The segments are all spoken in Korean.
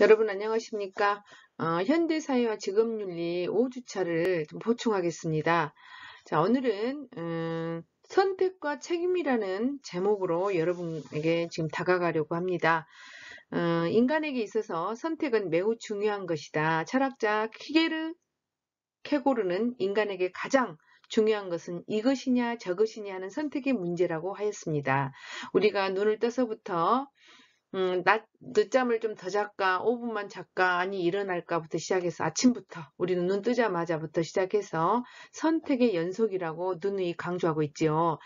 여러분 안녕하십니까? 현대사회와 직업윤리 5주차를 좀 보충하겠습니다. 자, 오늘은 선택과 책임이라는 제목으로 여러분에게 지금 다가가려고 합니다. 인간에게 있어서 선택은 매우 중요한 것이다. 철학자 케고르는 인간에게 가장 중요한 것은 이것이냐 저것이냐 하는 선택의 문제라고 하였습니다. 우리가 눈을 떠서부터 늦잠을 좀 더 잘까, 5분만 잘까, 아니 일어날까부터 시작해서 아침부터 우리는 눈 뜨자마자부터 시작해서 선택의 연속이라고 누누이 강조하고 있지요.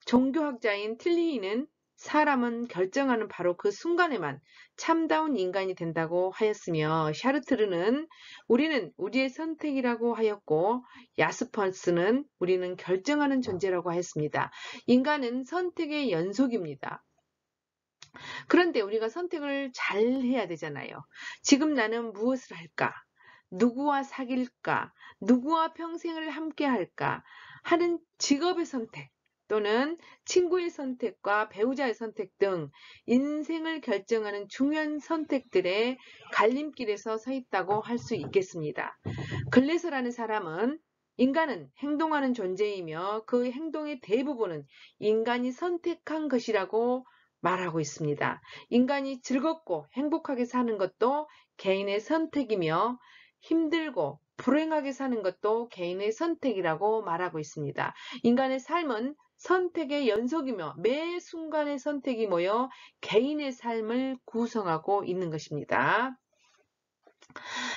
종교학자인 틸리히는 사람은 결정하는 바로 그 순간에만 참다운 인간이 된다고 하였으며, 샤르트르는 우리는 우리의 선택이라고 하였고, 야스퍼스는 우리는 결정하는 존재라고 하였습니다. 인간은 선택의 연속입니다. 그런데 우리가 선택을 잘 해야 되잖아요. 지금 나는 무엇을 할까? 누구와 사귈까? 누구와 평생을 함께 할까? 하는 직업의 선택 또는 친구의 선택과 배우자의 선택 등 인생을 결정하는 중요한 선택들의 갈림길에서 서 있다고 할 수 있겠습니다. 글래서라는 사람은 인간은 행동하는 존재이며 그 행동의 대부분은 인간이 선택한 것이라고 말하고 있습니다. 인간이 즐겁고 행복하게 사는 것도 개인의 선택이며 힘들고 불행하게 사는 것도 개인의 선택이라고 말하고 있습니다. 인간의 삶은 선택의 연속이며 매 순간의 선택이 모여 개인의 삶을 구성하고 있는 것입니다.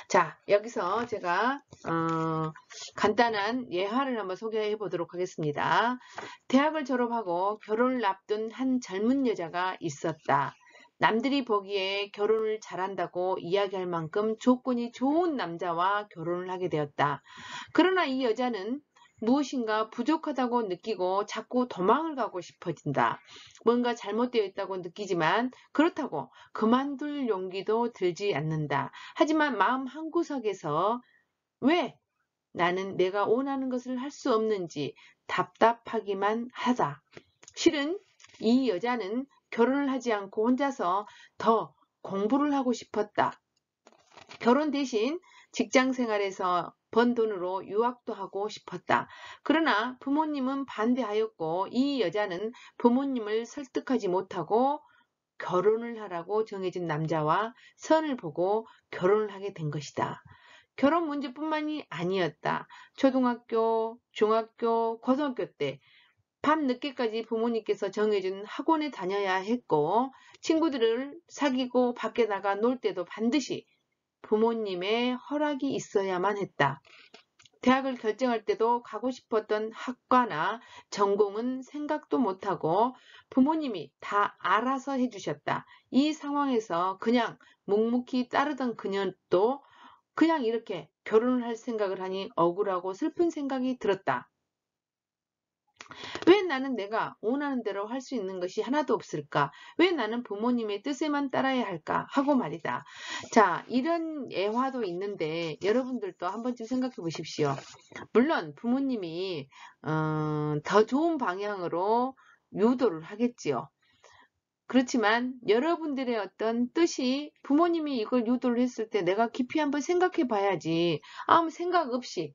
자, 여기서 제가 간단한 예화를 한번 소개해 보도록 하겠습니다. 대학을 졸업하고 결혼을 앞둔 한 젊은 여자가 있었다. 남들이 보기에 결혼을 잘한다고 이야기할 만큼 조건이 좋은 남자와 결혼을 하게 되었다. 그러나 이 여자는 무엇인가 부족하다고 느끼고 자꾸 도망을 가고 싶어진다. 뭔가 잘못되어 있다고 느끼지만 그렇다고 그만둘 용기도 들지 않는다. 하지만 마음 한구석에서 왜 나는 내가 원하는 것을 할 수 없는지 답답하기만 하다. 실은 이 여자는 결혼을 하지 않고 혼자서 더 공부를 하고 싶었다. 결혼 대신 직장 생활에서 번 돈으로 유학도 하고 싶었다. 그러나 부모님은 반대하였고 이 여자는 부모님을 설득하지 못하고 결혼을 하라고 정해진 남자와 선을 보고 결혼을 하게 된 것이다. 결혼 문제뿐만이 아니었다. 초등학교, 중학교, 고등학교 때 밤늦게까지 부모님께서 정해준 학원에 다녀야 했고 친구들을 사귀고 밖에 나가 놀 때도 반드시 부모님의 허락이 있어야만 했다. 대학을 결정할 때도 가고 싶었던 학과나 전공은 생각도 못하고 부모님이 다 알아서 해주셨다. 이 상황에서 그냥 묵묵히 따르던 그녀도 그냥 이렇게 결혼을 할 생각을 하니 억울하고 슬픈 생각이 들었다. 왜 나는 내가 원하는 대로 할 수 있는 것이 하나도 없을까? 왜 나는 부모님의 뜻에만 따라야 할까? 하고 말이다. 자, 이런 예화도 있는데 여러분들도 한 번쯤 생각해 보십시오. 물론 부모님이 더 좋은 방향으로 유도를 하겠지요. 그렇지만 여러분들의 어떤 뜻이 부모님이 이걸 유도를 했을 때 내가 깊이 한번 생각해 봐야지 아무 생각 없이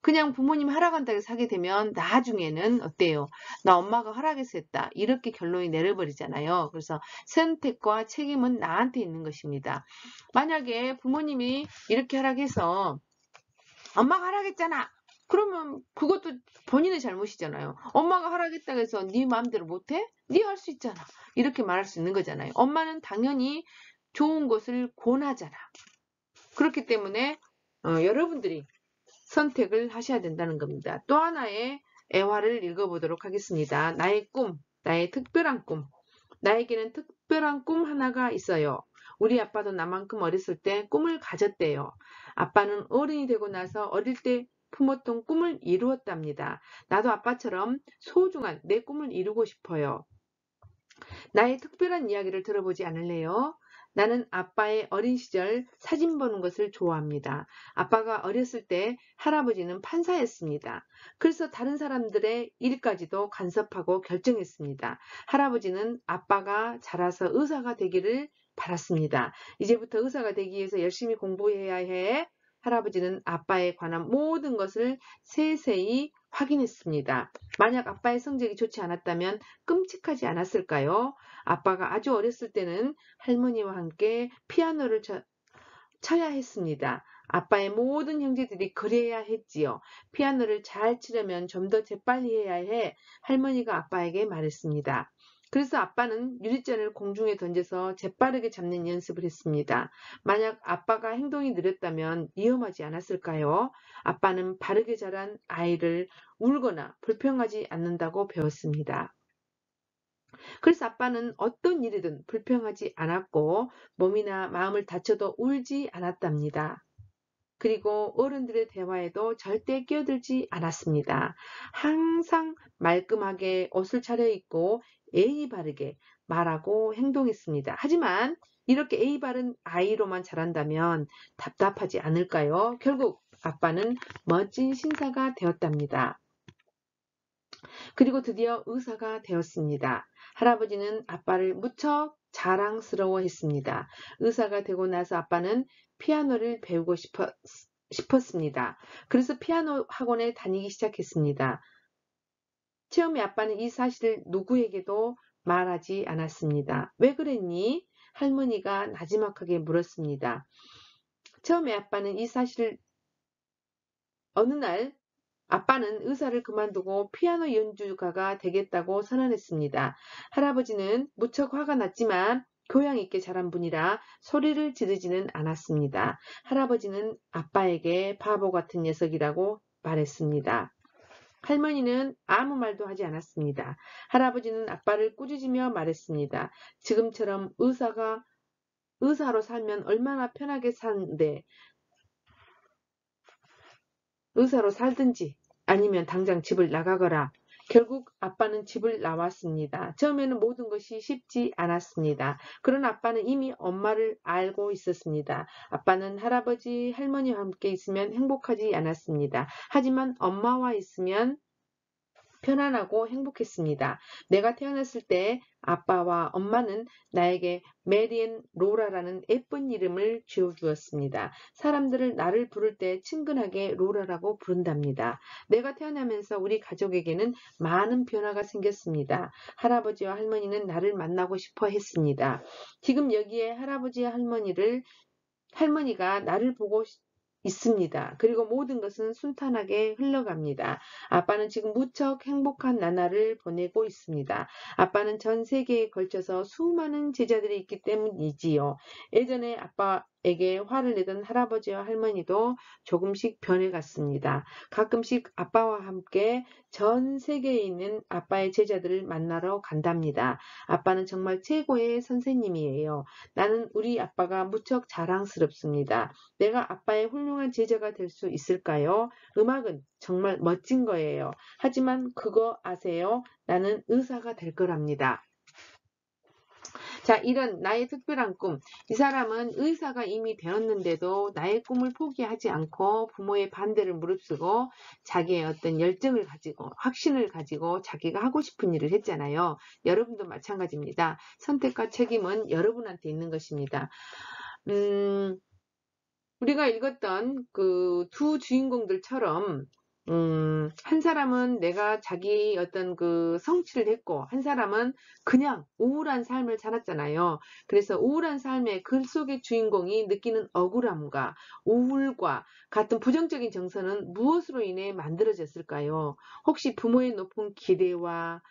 그냥 부모님 허락한다고 사게 되면 나중에는 어때요? 나 엄마가 허락해서 했다. 이렇게 결론이 내려버리잖아요. 그래서 선택과 책임은 나한테 있는 것입니다. 만약에 부모님이 이렇게 허락해서 엄마가 허락했잖아. 그러면 그것도 본인의 잘못이잖아요. 엄마가 허락했다고 해서 네 마음대로 못해? 네 할 수 있잖아. 이렇게 말할 수 있는 거잖아요. 엄마는 당연히 좋은 것을 권하잖아. 그렇기 때문에 여러분들이 선택을 하셔야 된다는 겁니다. 또 하나의 애화를 읽어보도록 하겠습니다. 나의 꿈, 나의 특별한 꿈. 나에게는 특별한 꿈 하나가 있어요. 우리 아빠도 나만큼 어렸을 때 꿈을 가졌대요. 아빠는 어른이 되고 나서 어릴 때 품었던 꿈을 이루었답니다. 나도 아빠처럼 소중한 내 꿈을 이루고 싶어요. 나의 특별한 이야기를 들어보지 않을래요? 나는 아빠의 어린 시절 사진 보는 것을 좋아합니다. 아빠가 어렸을 때 할아버지는 판사였습니다. 그래서 다른 사람들의 일까지도 간섭하고 결정했습니다. 할아버지는 아빠가 자라서 의사가 되기를 바랐습니다. 이제부터 의사가 되기 위해서 열심히 공부해야 해. 할아버지는 아빠에 관한 모든 것을 세세히 확인했습니다. 만약 아빠의 성적이 좋지 않았다면 끔찍하지 않았을까요? 아빠가 아주 어렸을 때는 할머니와 함께 피아노를 쳐야 했습니다. 아빠의 모든 형제들이 그래야 했지요. 피아노를 잘 치려면 좀 더 재빨리 해야 해. 할머니가 아빠에게 말했습니다. 그래서 아빠는 유리잔을 공중에 던져서 재빠르게 잡는 연습을 했습니다. 만약 아빠가 행동이 느렸다면 위험하지 않았을까요? 아빠는 바르게 자란 아이를 울거나 불평하지 않는다고 배웠습니다. 그래서 아빠는 어떤 일이든 불평하지 않았고 몸이나 마음을 다쳐도 울지 않았답니다. 그리고 어른들의 대화에도 절대 끼어들지 않았습니다. 항상 말끔하게 옷을 차려입고 예의 바르게 말하고 행동했습니다. 하지만 이렇게 예의 바른 아이로만 자란다면 답답하지 않을까요? 결국 아빠는 멋진 신사가 되었답니다. 그리고 드디어 의사가 되었습니다. 할아버지는 아빠를 무척 자랑스러워했습니다. 의사가 되고 나서 아빠는 피아노를 배우고 싶었습니다. 그래서 피아노 학원에 다니기 시작했습니다. 처음에 아빠는 이 사실을 누구에게도 말하지 않았습니다. 왜 그랬니? 할머니가 나지막하게 물었습니다. 처음에 아빠는 이 사실을 어느 날 아빠는 의사를 그만두고 피아노 연주가가 되겠다고 선언했습니다. 할아버지는 무척 화가 났지만 교양 있게 자란 분이라 소리를 지르지는 않았습니다. 할아버지는 아빠에게 바보 같은 녀석이라고 말했습니다. 할머니는 아무 말도 하지 않았습니다. 할아버지는 아빠를 꾸짖으며 말했습니다. 지금처럼 의사로 살면 얼마나 편하게 사는데 의사로 살든지 아니면 당장 집을 나가거라. 결국 아빠는 집을 나왔습니다. 처음에는 모든 것이 쉽지 않았습니다. 그러나 아빠는 이미 엄마를 알고 있었습니다. 아빠는 할아버지, 할머니와 함께 있으면 행복하지 않았습니다. 하지만 엄마와 있으면 편안하고 행복했습니다. 내가 태어났을 때 아빠와 엄마는 나에게 메리앤 로라라는 예쁜 이름을 지어주었습니다. 사람들을 나를 부를 때 친근하게 로라라고 부른답니다. 내가 태어나면서 우리 가족에게는 많은 변화가 생겼습니다. 할아버지와 할머니는 나를 만나고 싶어 했습니다. 지금 여기에 할아버지와 할머니가 나를 보고 있습니다. 그리고 모든 것은 순탄하게 흘러갑니다. 아빠는 지금 무척 행복한 나날을 보내고 있습니다. 아빠는 전 세계에 걸쳐서 수많은 제자들이 있기 때문이지요. 예전에 아빠에게 화를 내던 할아버지와 할머니도 조금씩 변해갔습니다. 가끔씩 아빠와 함께 전 세계에 있는 아빠의 제자들을 만나러 간답니다. 아빠는 정말 최고의 선생님이에요. 나는 우리 아빠가 무척 자랑스럽습니다. 내가 아빠의 훌륭한 제자가 될 수 있을까요? 음악은 정말 멋진 거예요. 하지만 그거 아세요? 나는 의사가 될 거랍니다. 자, 이런 나의 특별한 꿈. 이 사람은 의사가 이미 되었는데도 나의 꿈을 포기하지 않고 부모의 반대를 무릅쓰고 자기의 어떤 열정을 가지고 확신을 가지고 자기가 하고 싶은 일을 했잖아요. 여러분도 마찬가지입니다. 선택과 책임은 여러분한테 있는 것입니다. 우리가 읽었던 그 두 주인공들처럼 한 사람은 내가 자기 어떤 그 성취를 했고 한 사람은 그냥 우울한 삶을 살았잖아요. 그래서 우울한 삶의 그 속의 주인공이 느끼는 억울함과 우울과 같은 부정적인 정서는 무엇으로 인해 만들어졌을까요? 혹시 부모의 높은 기대와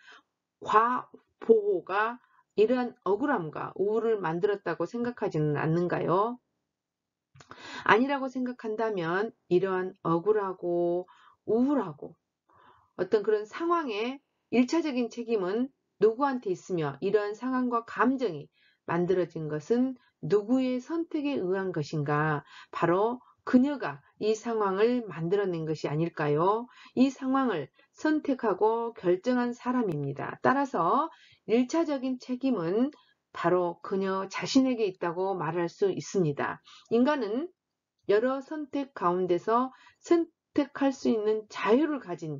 과보호가 이러한 억울함과 우울을 만들었다고 생각하지는 않는가요? 아니라고 생각한다면 이러한 억울하고 우울하고 어떤 그런 상황의 1차적인 책임은 누구한테 있으며 이러한 상황과 감정이 만들어진 것은 누구의 선택에 의한 것인가? 바로 그녀가 이 상황을 만들어낸 것이 아닐까요? 이 상황을 선택하고 결정한 사람입니다. 따라서 1차적인 책임은 바로 그녀 자신에게 있다고 말할 수 있습니다. 인간은 여러 선택 가운데서 선택할 수 있는 자유를 가진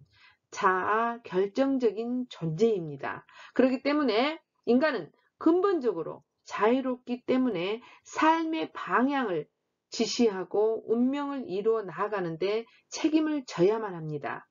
자아 결정적인 존재입니다. 그렇기 때문에 인간은 근본적으로 자유롭기 때문에 삶의 방향을 지시하고 운명을 이루어 나아가는데 책임을 져야만 합니다.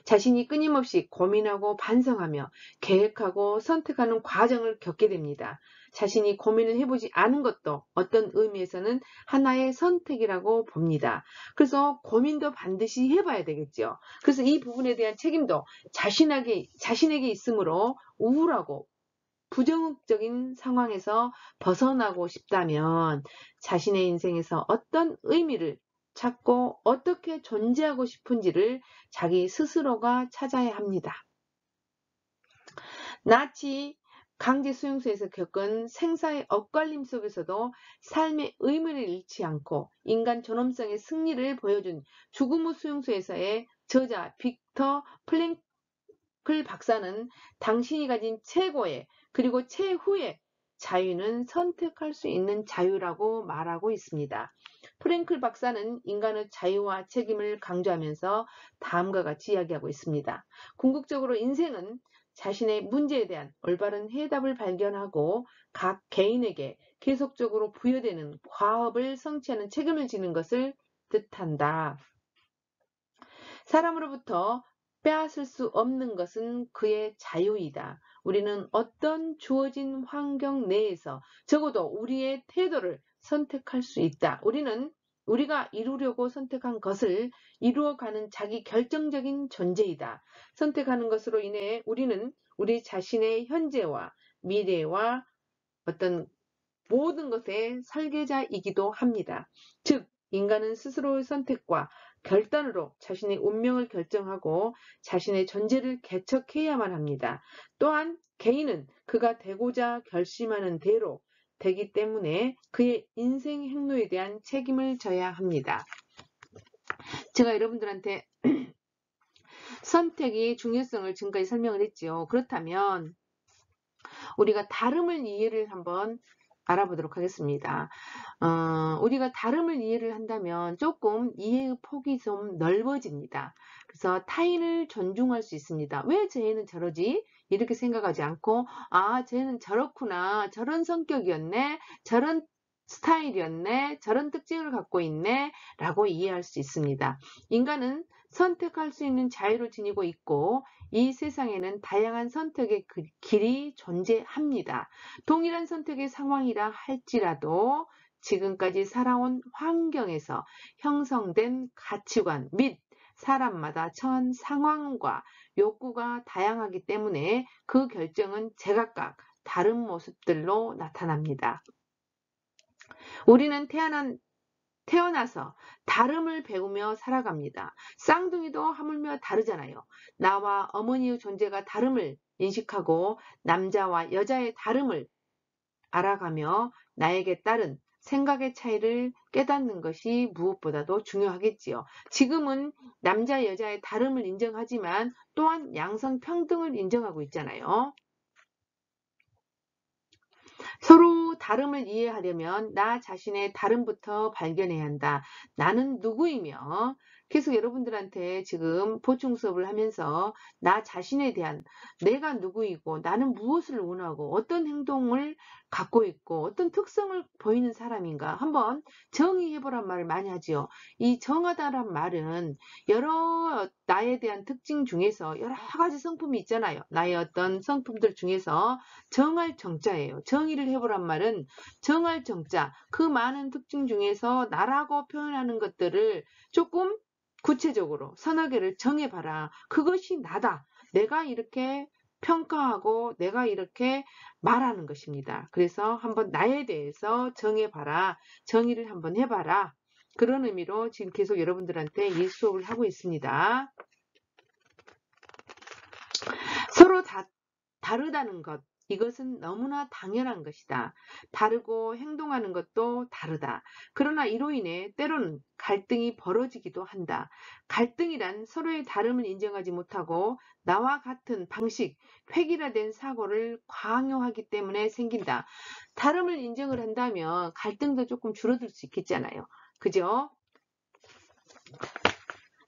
자신이 끊임없이 고민하고 반성하며 계획하고 선택하는 과정을 겪게 됩니다. 자신이 고민을 해보지 않은 것도 어떤 의미에서는 하나의 선택이라고 봅니다. 그래서 고민도 반드시 해봐야 되겠죠. 그래서 이 부분에 대한 책임도 자신에게 있으므로 우울하고 부정적인 상황에서 벗어나고 싶다면 자신의 인생에서 어떤 의미를 찾고 어떻게 존재하고 싶은지를 자기 스스로가 찾아야 합니다. 나치 강제 수용소에서 겪은 생사의 엇갈림 속에서도 삶의 의미를 잃지 않고 인간 존엄성의 승리를 보여준 죽음 후 수용소에서의 저자 빅터 플랭클 박사는 당신이 가진 최고의 그리고 최후의 자유는 선택할 수 있는 자유라고 말하고 있습니다. 프랭클 박사는 인간의 자유와 책임을 강조하면서 다음과 같이 이야기하고 있습니다. 궁극적으로 인생은 자신의 문제에 대한 올바른 해답을 발견하고 각 개인에게 계속적으로 부여되는 과업을 성취하는 책임을 지는 것을 뜻한다. 사람으로부터 빼앗을 수 없는 것은 그의 자유이다. 우리는 어떤 주어진 환경 내에서 적어도 우리의 태도를 선택할 수 있다. 우리는 우리가 이루려고 선택한 것을 이루어가는 자기 결정적인 존재이다. 선택하는 것으로 인해 우리는 우리 자신의 현재와 미래와 어떤 모든 것의 설계자이기도 합니다. 즉, 인간은 스스로의 선택과 결단으로 자신의 운명을 결정하고 자신의 존재를 개척해야만 합니다. 또한 개인은 그가 되고자 결심하는 대로 되기 때문에 그의 인생 행로에 대한 책임을 져야 합니다. 제가 여러분들한테 선택의 중요성을 지금까지 설명을 했지요. 그렇다면 우리가 다름을 이해를 한번 알아보도록 하겠습니다. 우리가 다름을 이해를 한다면 조금 이해의 폭이 좀 넓어집니다. 그래서 타인을 존중할 수 있습니다. 왜 쟤는 저러지? 이렇게 생각하지 않고 아, 쟤는 저렇구나. 저런 성격이었네. 저런 스타일이었네. 저런 특징을 갖고 있네. 라고 이해할 수 있습니다. 인간은 선택할 수 있는 자유를 지니고 있고 이 세상에는 다양한 선택의 길이 존재합니다. 동일한 선택의 상황이라 할지라도 지금까지 살아온 환경에서 형성된 가치관 및 사람마다 처한 상황과 욕구가 다양하기 때문에 그 결정은 제각각 다른 모습들로 나타납니다. 우리는 태어나서 다름을 배우며 살아갑니다. 쌍둥이도 하물며 다르잖아요. 나와 어머니의 존재가 다름을 인식하고 남자와 여자의 다름을 알아가며 나에게 따른 생각의 차이를 깨닫는 것이 무엇보다도 중요하겠지요. 지금은 남자 여자의 다름을 인정하지만 또한 양성평등을 인정하고 있잖아요. 서로 다름을 이해하려면 나 자신의 다름부터 발견해야 한다. 나는 누구이며 계속 여러분들한테 지금 보충 수업을 하면서 나 자신에 대한 내가 누구이고 나는 무엇을 원하고 어떤 행동을 갖고 있고 어떤 특성을 보이는 사람인가 한번 정의해보란 말을 많이 하지요. 이 정하다란 말은 여러 나에 대한 특징 중에서 여러 가지 성품이 있잖아요. 나의 어떤 성품들 중에서 정할 정자예요. 정의를 해보란 말은 정할 정자, 그 많은 특징 중에서 나라고 표현하는 것들을 조금 구체적으로 서너 개를 정해봐라. 그것이 나다. 내가 이렇게 평가하고 내가 이렇게 말하는 것입니다. 그래서 한번 나에 대해서 정해봐라. 정의를 한번 해봐라. 그런 의미로 지금 계속 여러분들한테 이 수업을 하고 있습니다. 서로 다르다는 것. 이것은 너무나 당연한 것이다. 다르고 행동하는 것도 다르다. 그러나 이로 인해 때로는 갈등이 벌어지기도 한다. 갈등이란 서로의 다름을 인정하지 못하고 나와 같은 방식, 획일화된 사고를 강요하기 때문에 생긴다. 다름을 인정을 한다면 갈등도 조금 줄어들 수 있겠잖아요. 그죠?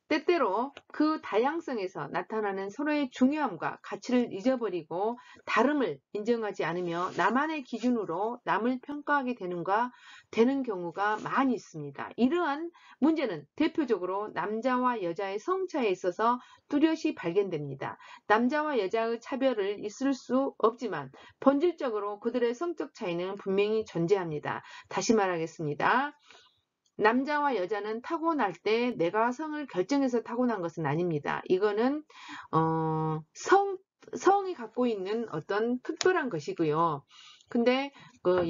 때때로 그 다양성에서 나타나는 서로의 중요함과 가치를 잊어버리고 다름을 인정하지 않으며 나만의 기준으로 남을 평가하게 되는 경우가 많이 있습니다. 이러한 문제는 대표적으로 남자와 여자의 성차에 있어서 뚜렷이 발견됩니다. 남자와 여자의 차별을 있을 수 없지만 본질적으로 그들의 성적 차이는 분명히 존재합니다. 다시 말하겠습니다. 남자와 여자는 타고날 때 내가 성을 결정해서 타고난 것은 아닙니다. 이거는 성이 갖고 있는 어떤 특별한 것이고요. 근데 그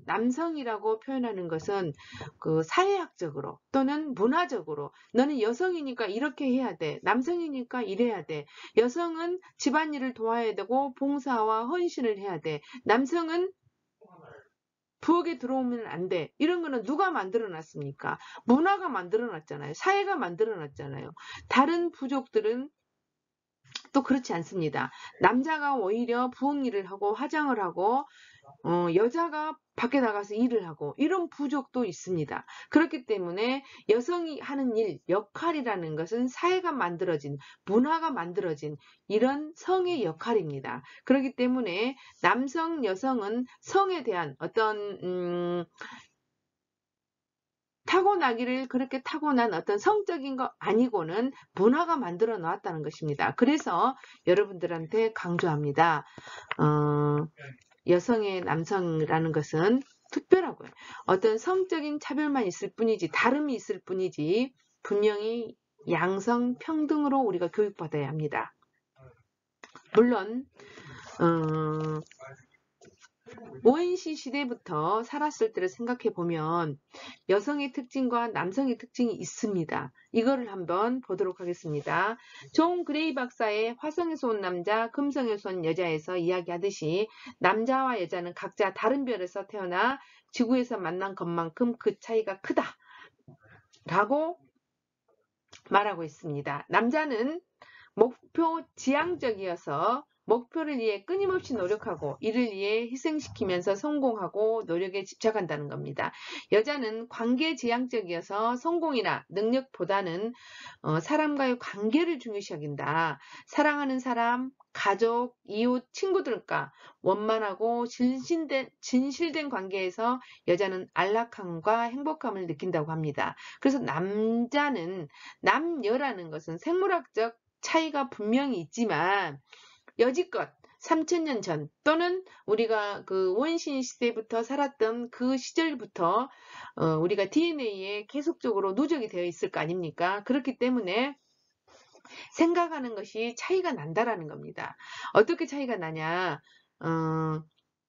남성이라고 표현하는 것은 그 사회학적으로 또는 문화적으로 너는 여성이니까 이렇게 해야 돼. 남성이니까 이래야 돼. 여성은 집안일을 도와야 되고 봉사와 헌신을 해야 돼. 남성은 부엌에 들어오면 안 돼. 이런 거는 누가 만들어 놨습니까? 문화가 만들어 놨잖아요. 사회가 만들어 놨잖아요. 다른 부족들은 또 그렇지 않습니다. 남자가 오히려 부엌 일을 하고 화장을 하고 여자가 밖에 나가서 일을 하고 이런 부족도 있습니다. 그렇기 때문에 여성이 하는 일, 역할이라는 것은 사회가 만들어진, 문화가 만들어진 이런 성의 역할입니다. 그렇기 때문에 남성, 여성은 성에 대한 어떤 타고나기를 그렇게 타고난 어떤 성적인 거 아니고는 문화가 만들어 놨다는 것입니다. 그래서 여러분들한테 강조합니다. 여성의 남성이라는 것은 특별하고요. 어떤 성적인 차별만 있을 뿐이지 다름이 있을 뿐이지 분명히 양성 평등으로 우리가 교육받아야 합니다. 물론 오엔시 시대부터 살았을 때를 생각해 보면 여성의 특징과 남성의 특징이 있습니다. 이거를 한번 보도록 하겠습니다. 존 그레이 박사의 화성에서 온 남자, 금성에서 온 여자에서 이야기하듯이 남자와 여자는 각자 다른 별에서 태어나 지구에서 만난 것만큼 그 차이가 크다 라고 말하고 있습니다. 남자는 목표 지향적이어서 목표를 위해 끊임없이 노력하고 이를 위해 희생시키면서 성공하고 노력에 집착한다는 겁니다. 여자는 관계 지향적이어서 성공이나 능력보다는 사람과의 관계를 중요시 여긴다. 사랑하는 사람, 가족, 이웃, 친구들과 원만하고 진실된 관계에서 여자는 안락함과 행복함을 느낀다고 합니다. 그래서 남여라는 것은 생물학적 차이가 분명히 있지만 여지껏 3000년 전 또는 우리가 그 원신 시대부터 살았던 그 시절부터 우리가 DNA에 계속적으로 누적이 되어 있을 거 아닙니까? 그렇기 때문에 생각하는 것이 차이가 난다라는 겁니다. 어떻게 차이가 나냐?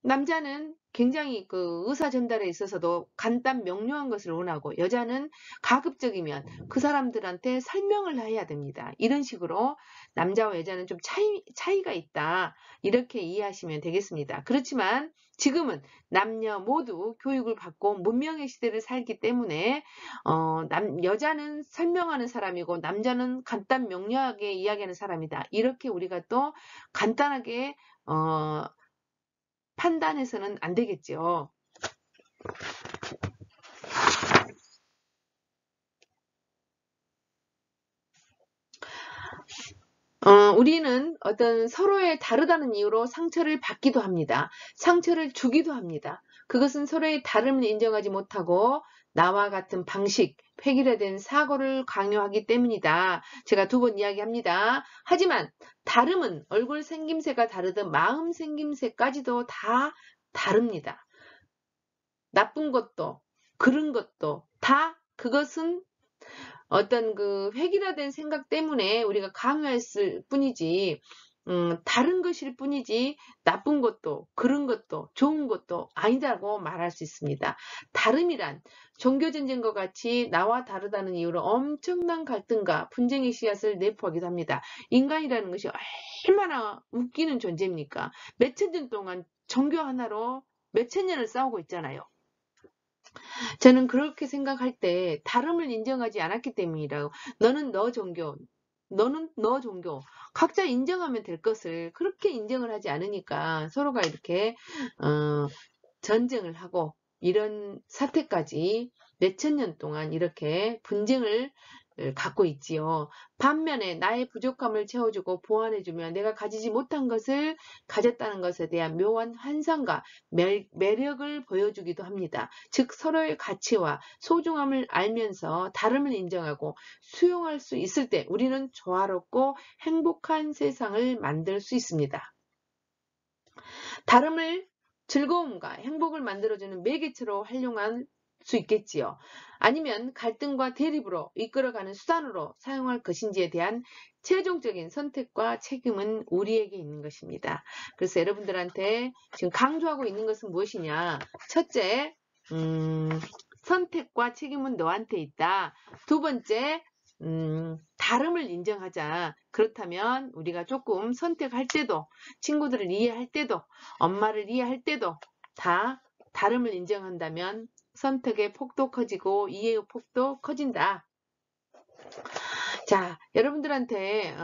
남자는 굉장히 그 의사 전달에 있어서도 간단 명료한 것을 원하고 여자는 가급적이면 그 사람들한테 설명을 해야 됩니다. 이런 식으로 남자와 여자는 좀 차이가 있다. 이렇게 이해하시면 되겠습니다. 그렇지만 지금은 남녀 모두 교육을 받고 문명의 시대를 살기 때문에 여자는 설명하는 사람이고 남자는 간단 명료하게 이야기하는 사람이다. 이렇게 우리가 또 간단하게 판단해서는 안 되겠죠. 우리는 어떤 서로의 다르다는 이유로 상처를 받기도 합니다. 상처를 주기도 합니다. 그것은 서로의 다름을 인정하지 못하고 나와 같은 방식, 획일화된 사고를 강요하기 때문이다. 제가 2번 이야기합니다. 하지만 다름은 얼굴 생김새가 다르듯 마음 생김새까지도 다 다릅니다. 나쁜 것도 그런 것도 다 그것은 어떤 그 획일화된 생각 때문에 우리가 강요했을 뿐이지 다른 것일 뿐이지 나쁜 것도 그런 것도 좋은 것도 아니다고 말할 수 있습니다. 다름이란 종교전쟁과 같이 나와 다르다는 이유로 엄청난 갈등과 분쟁의 씨앗을 내포하기도 합니다. 인간이라는 것이 얼마나 웃기는 존재입니까? 몇천 년 동안 종교 하나로 몇천 년을 싸우고 있잖아요. 저는 그렇게 생각할 때 다름을 인정하지 않았기 때문이라고. 너는 너 종교, 너는 너 종교. 각자 인정하면 될 것을 그렇게 인정을 하지 않으니까 서로가 이렇게 전쟁을 하고 이런 사태까지 몇천 년 동안 이렇게 분쟁을 갖고 있지요. 반면에 나의 부족함을 채워주고 보완해주며 내가 가지지 못한 것을 가졌다는 것에 대한 묘한 환상과 매력을 보여주기도 합니다. 즉 서로의 가치와 소중함을 알면서 다름을 인정하고 수용할 수 있을 때 우리는 조화롭고 행복한 세상을 만들 수 있습니다. 다름을 즐거움과 행복을 만들어주는 매개체로 활용할 수 있겠지요. 아니면 갈등과 대립으로 이끌어가는 수단으로 사용할 것인지에 대한 최종적인 선택과 책임은 우리에게 있는 것입니다. 그래서 여러분들한테 지금 강조하고 있는 것은 무엇이냐? 첫째, 선택과 책임은 너한테 있다. 두 번째, 다름을 인정하자. 그렇다면 우리가 조금 선택할 때도, 친구들을 이해할 때도, 엄마를 이해할 때도 다 다름을 인정한다면 선택의 폭도 커지고 이해의 폭도 커진다. 자, 여러분들한테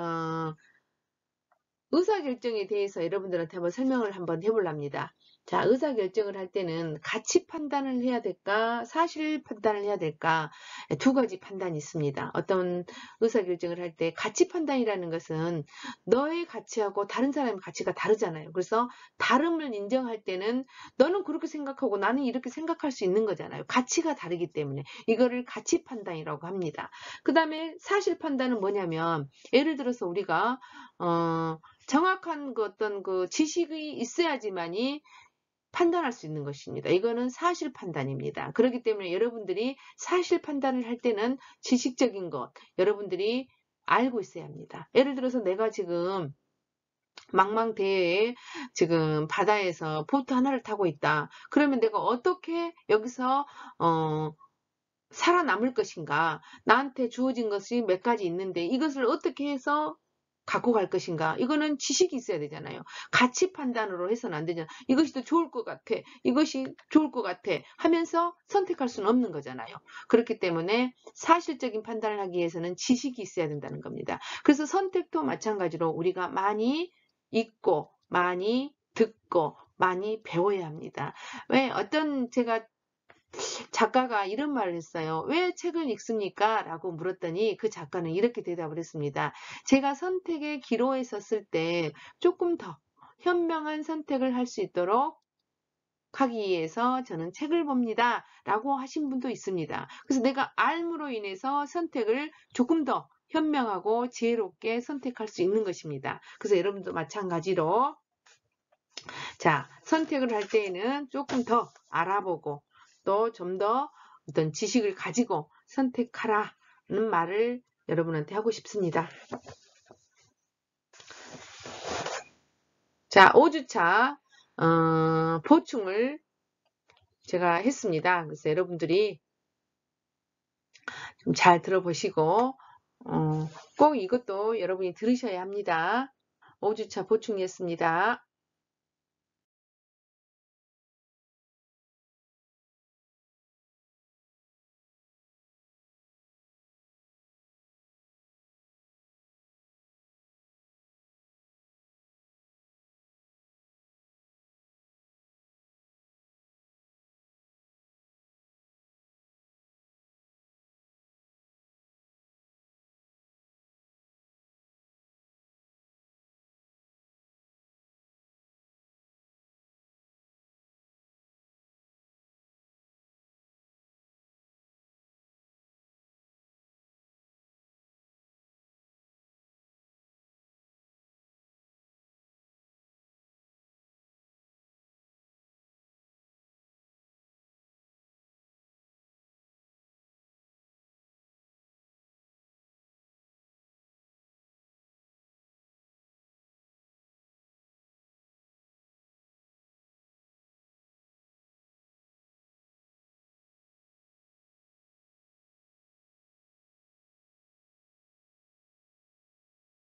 의사결정에 대해서 여러분들한테 한번 설명을 한번 해보랍니다. 자, 의사결정을 할 때는 가치 판단을 해야 될까, 사실 판단을 해야 될까, 두 가지 판단이 있습니다. 어떤 의사결정을 할 때 가치 판단이라는 것은 너의 가치하고 다른 사람의 가치가 다르잖아요. 그래서 다름을 인정할 때는 너는 그렇게 생각하고 나는 이렇게 생각할 수 있는 거잖아요. 가치가 다르기 때문에 이거를 가치 판단이라고 합니다. 그 다음에 사실 판단은 뭐냐면, 예를 들어서 우리가 정확한 어떤 그 지식이 있어야지만이 판단할 수 있는 것입니다. 이거는 사실 판단입니다. 그렇기 때문에 여러분들이 사실 판단을 할 때는 지식적인 것, 여러분들이 알고 있어야 합니다. 예를 들어서 내가 지금 망망대해에 지금 바다에서 보트 하나를 타고 있다. 그러면 내가 어떻게 여기서 살아남을 것인가? 나한테 주어진 것이 몇 가지 있는데 이것을 어떻게 해서 갖고 갈 것인가? 이거는 지식이 있어야 되잖아요. 가치 판단으로 해서는 안 되잖아요. 이것이 더 좋을 것 같아. 이것이 좋을 것 같아. 하면서 선택할 수는 없는 거잖아요. 그렇기 때문에 사실적인 판단을 하기 위해서는 지식이 있어야 된다는 겁니다. 그래서 선택도 마찬가지로 우리가 많이 읽고 많이 듣고 많이 배워야 합니다. 왜 제가 작가가 이런 말을 했어요. 왜 책을 읽습니까? 라고 물었더니 그 작가는 이렇게 대답을 했습니다. 제가 선택의 기로에 섰을 때 조금 더 현명한 선택을 할 수 있도록 하기 위해서 저는 책을 봅니다. 라고 하신 분도 있습니다. 그래서 내가 알므로 인해서 선택을 조금 더 현명하고 지혜롭게 선택할 수 있는 것입니다. 그래서 여러분도 마찬가지로 자, 선택을 할 때에는 조금 더 알아보고 또 좀 더 어떤 지식을 가지고 선택하라는 말을 여러분한테 하고 싶습니다. 자, 5주차 보충을 제가 했습니다. 그래서 여러분들이 좀 잘 들어보시고 꼭 이것도 여러분이 들으셔야 합니다. 5주차 보충이었습니다.